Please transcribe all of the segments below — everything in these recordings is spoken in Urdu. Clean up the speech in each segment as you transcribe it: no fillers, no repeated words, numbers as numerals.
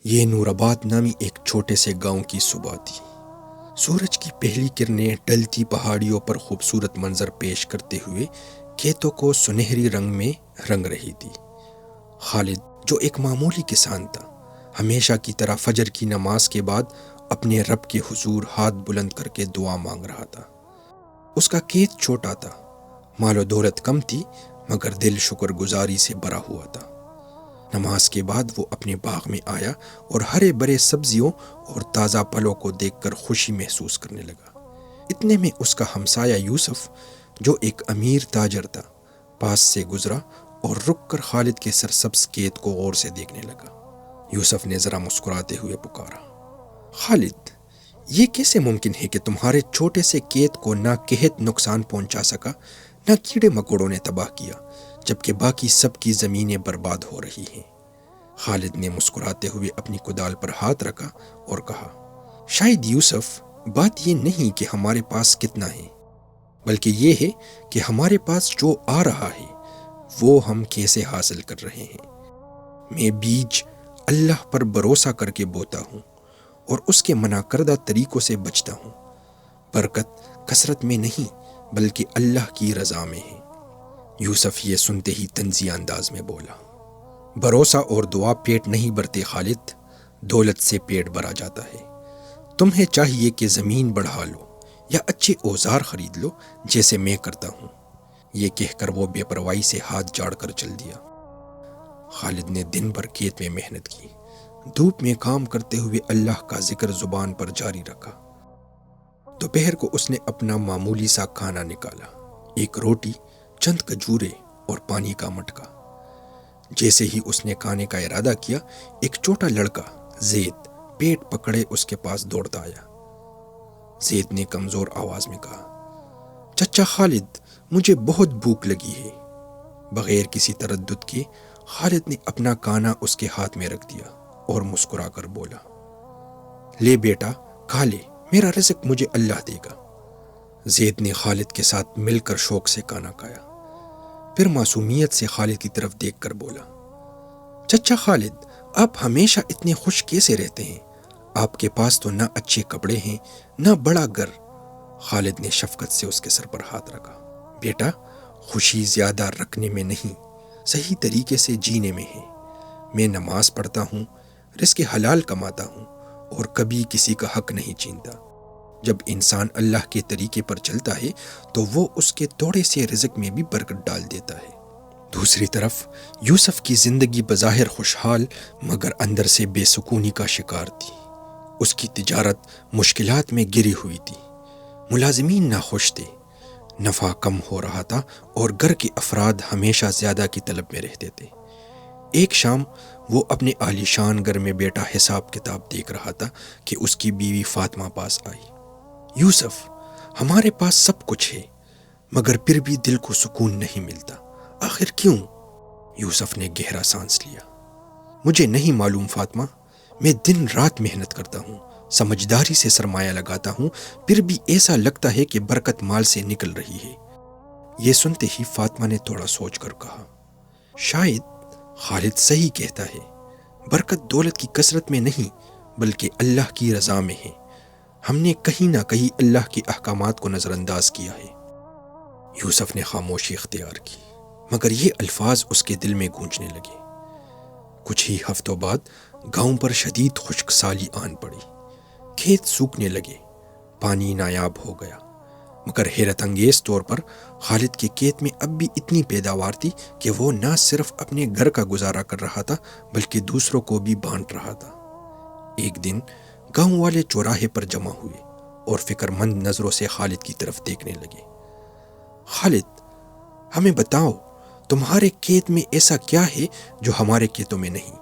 یہ نورآباد نامی ایک چھوٹے سے گاؤں کی صبح تھی۔ سورج کی پہلی کرنیں ڈلتی پہاڑیوں پر خوبصورت منظر پیش کرتے ہوئے کھیتوں کو سنہری رنگ میں رنگ رہی تھی۔ خالد، جو ایک معمولی کسان تھا، ہمیشہ کی طرح فجر کی نماز کے بعد اپنے رب کے حضور ہاتھ بلند کر کے دعا مانگ رہا تھا۔ اس کا کھیت چھوٹا تھا، مال و دولت کم تھی، مگر دل شکر گزاری سے بھرا ہوا تھا۔ نماز کے بعد وہ اپنے باغ میں آیا اور ہرے بھرے سبزیوں اور تازہ پھلوں کو دیکھ کر خوشی محسوس کرنے لگا۔ اتنے میں اس کا ہمسایہ یوسف، جو ایک امیر تاجر تھا، پاس سے گزرا اور رک کر خالد کے سرسبز کھیت کو غور سے دیکھنے لگا۔ یوسف نے ذرا مسکراتے ہوئے پکارا، خالد، یہ کیسے ممکن ہے کہ تمہارے چھوٹے سے کھیت کو نہ قحط نقصان پہنچا سکا، نہ کیڑے مکوڑوں نے تباہ کیا، جبکہ باقی سب کی زمینیں برباد ہو رہی ہیں؟ خالد نے مسکراتے ہوئے اپنی کدال پر ہاتھ رکھا اور کہا، شاید یوسف، بات یہ نہیں کہ ہمارے پاس کتنا ہے، بلکہ یہ ہے کہ ہمارے پاس جو آ رہا ہے وہ ہم کیسے حاصل کر رہے ہیں۔ میں بیج اللہ پر بھروسہ کر کے بوتا ہوں اور اس کے منع کردہ طریقوں سے بچتا ہوں۔ برکت کثرت میں نہیں بلکہ اللہ کی رضا میں ہے۔ یوسف یہ سنتے ہی طنزیہ انداز میں بولا، بھروسہ اور دعا پیٹ نہیں بھرتے خالد، دولت سے پیٹ بھرا جاتا ہے۔ تمہیں چاہیے کہ زمین بڑھا لو یا اچھے اوزار خرید لو جیسے میں کرتا ہوں۔ یہ کہہ کر وہ بے پرواہی سے ہاتھ جھاڑ کر چل دیا۔ خالد نے دن بھر کھیت میں محنت کی، دھوپ میں کام کرتے ہوئے اللہ کا ذکر زبان پر جاری رکھا۔ دوپہر کو اس نے اپنا معمولی سا کھانا نکالا، ایک روٹی، چند کھجورے اور پانی کا مٹکا۔ جیسے ہی اس نے کھانے کا ارادہ کیا، ایک چھوٹا لڑکا زید پیٹ پکڑے اس کے پاس دوڑتا آیا۔ زید نے کمزور آواز میں کہا، چچا خالد، مجھے بہت بھوک لگی ہے۔ بغیر کسی تردد کے خالد نے اپنا کھانا اس کے ہاتھ میں رکھ دیا اور مسکرا کر بولا، لے بیٹا، کھا لے، میرا رزق مجھے اللہ دے گا۔ زید نے خالد کے ساتھ مل کر شوق سے کھانا کھایا، پھر معصومیت سے خالد کی طرف دیکھ کر بولا، چچا خالد، آپ ہمیشہ اتنے خوش کیسے رہتے ہیں؟ آپ کے پاس تو نہ اچھے کپڑے ہیں نہ بڑا گھر۔ خالد نے شفقت سے اس کے سر پر ہاتھ رکھا، بیٹا، خوشی زیادہ رکھنے میں نہیں، صحیح طریقے سے جینے میں ہے۔ میں نماز پڑھتا ہوں، رزق حلال کماتا ہوں اور کبھی کسی کا حق نہیں چھینتا۔ جب انسان اللہ کے طریقے پر چلتا ہے تو وہ اس کے تھوڑے سے رزق میں بھی برکت ڈال دیتا ہے۔ دوسری طرف یوسف کی زندگی بظاہر خوشحال مگر اندر سے بے سکونی کا شکار تھی۔ اس کی تجارت مشکلات میں گری ہوئی تھی، ملازمین ناخوش تھے، نفع کم ہو رہا تھا اور گھر کے افراد ہمیشہ زیادہ کی طلب میں رہتے تھے۔ ایک شام وہ اپنے عالی شان گھر میں بیٹھا حساب کتاب دیکھ رہا تھا کہ اس کی بیوی فاطمہ پاس آئی۔ یوسف، ہمارے پاس سب کچھ ہے مگر پھر بھی دل کو سکون نہیں ملتا، آخر کیوں؟ یوسف نے گہرا سانس لیا، مجھے نہیں معلوم فاطمہ، میں دن رات محنت کرتا ہوں، سمجھداری سے سرمایہ لگاتا ہوں، پھر بھی ایسا لگتا ہے کہ برکت مال سے نکل رہی ہے۔ یہ سنتے ہی فاطمہ نے تھوڑا سوچ کر کہا، شاید خالد صحیح کہتا ہے، برکت دولت کی کثرت میں نہیں بلکہ اللہ کی رضا میں ہے۔ ہم نے کہیں نہ کہیں اللہ کے احکامات کو نظر انداز کیا ہے۔ یوسف نے خاموشی اختیار کی، مگر یہ الفاظ اس کے دل میں گونجنے لگے۔ کچھ ہی ہفتوں بعد گاؤں پر شدید خشک سالی آن پڑی، کھیت سوکھنے لگے، پانی نایاب ہو گیا، مگر حیرت انگیز طور پر خالد کے کھیت میں اب بھی اتنی پیداوار تھی کہ وہ نہ صرف اپنے گھر کا گزارا کر رہا تھا بلکہ دوسروں کو بھی بانٹ رہا تھا۔ ایک دن گاؤں والے چوراہے پر جمع ہوئے اور فکر مند نظروں سے خالد کی طرف دیکھنے لگے۔ خالد، ہمیں بتاؤ، تمہارے کھیت میں ایسا کیا ہے جو ہمارے کھیتوں میں نہیں؟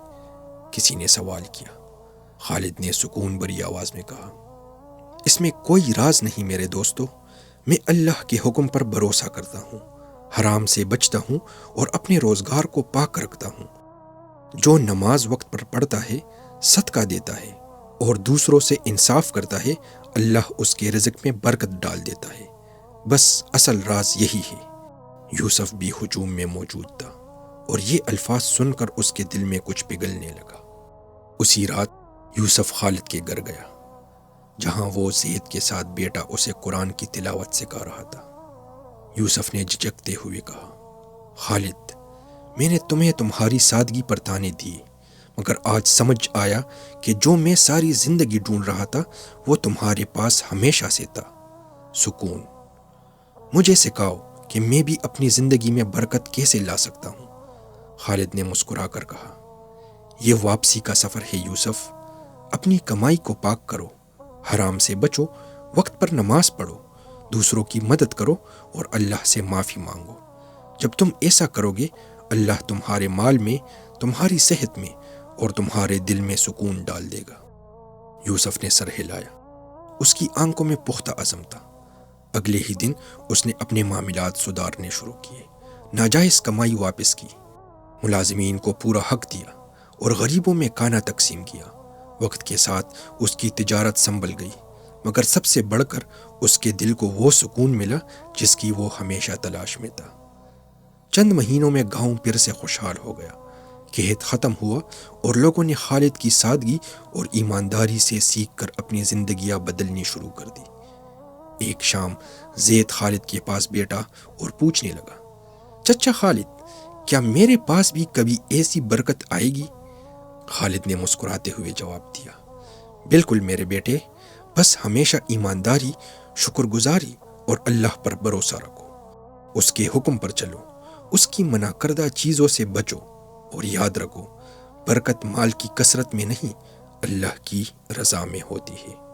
کسی نے سوال کیا۔ خالد نے سکون بھری آواز میں کہا، اس میں کوئی راز نہیں میرے دوستو، میں اللہ کے حکم پر بھروسہ کرتا ہوں، حرام سے بچتا ہوں اور اپنے روزگار کو پاک رکھتا ہوں۔ جو نماز وقت پر پڑھتا ہے، صدقہ دیتا ہے اور دوسروں سے انصاف کرتا ہے، اللہ اس کے رزق میں برکت ڈال دیتا ہے۔ بس اصل راز یہی ہے۔ یوسف بھی ہجوم میں موجود تھا اور یہ الفاظ سن کر اس کے دل میں کچھ پگھلنے لگا۔ اسی رات یوسف خالد کے گھر گیا، جہاں وہ زید کے ساتھ بیٹا اسے قرآن کی تلاوت سکھا رہا تھا۔ یوسف نے جھجکتے ہوئے کہا، خالد، میں نے تمہیں تمہاری سادگی پر تانے دیے، مگر آج سمجھ آیا کہ جو میں ساری زندگی ڈھونڈ رہا تھا وہ تمہارے پاس ہمیشہ سے تھا، سکون۔ مجھے سکھاؤ کہ میں بھی اپنی زندگی میں برکت کیسے لا سکتا ہوں۔ خالد نے مسکرا کر کہا، یہ واپسی کا سفر ہے یوسف، اپنی کمائی کو پاک کرو، حرام سے بچو، وقت پر نماز پڑھو، دوسروں کی مدد کرو اور اللہ سے معافی مانگو۔ جب تم ایسا کرو گے، اللہ تمہارے مال میں، تمہاری صحت میں اور تمہارے دل میں سکون ڈال دے گا۔ یوسف نے سر ہلایا، اس کی آنکھوں میں پختہ عزم تھا۔ اگلے ہی دن اس نے اپنے معاملات سدھارنے شروع کیے، ناجائز کمائی واپس کی، ملازمین کو پورا حق دیا اور غریبوں میں کھانا تقسیم کیا۔ وقت کے ساتھ اس کی تجارت سنبھل گئی، مگر سب سے بڑھ کر اس کے دل کو وہ سکون ملا جس کی وہ ہمیشہ تلاش میں تھا۔ چند مہینوں میں گاؤں پھر سے خوشحال ہو گیا، قحط ختم ہوا اور لوگوں نے خالد کی سادگی اور ایمانداری سے سیکھ کر اپنی زندگیاں بدلنی شروع کر دی۔ ایک شام زید خالد کے پاس بیٹھا اور پوچھنے لگا، چچا خالد، کیا میرے پاس بھی کبھی ایسی برکت آئے گی؟ خالد نے مسکراتے ہوئے جواب دیا، بالکل میرے بیٹے، بس ہمیشہ ایمانداری، شکر گزاری اور اللہ پر بھروسہ رکھو، اس کے حکم پر چلو، اس کی منع کردہ چیزوں سے بچو، اور یاد رکھو، برکت مال کی کثرت میں نہیں، اللہ کی رضا میں ہوتی ہے۔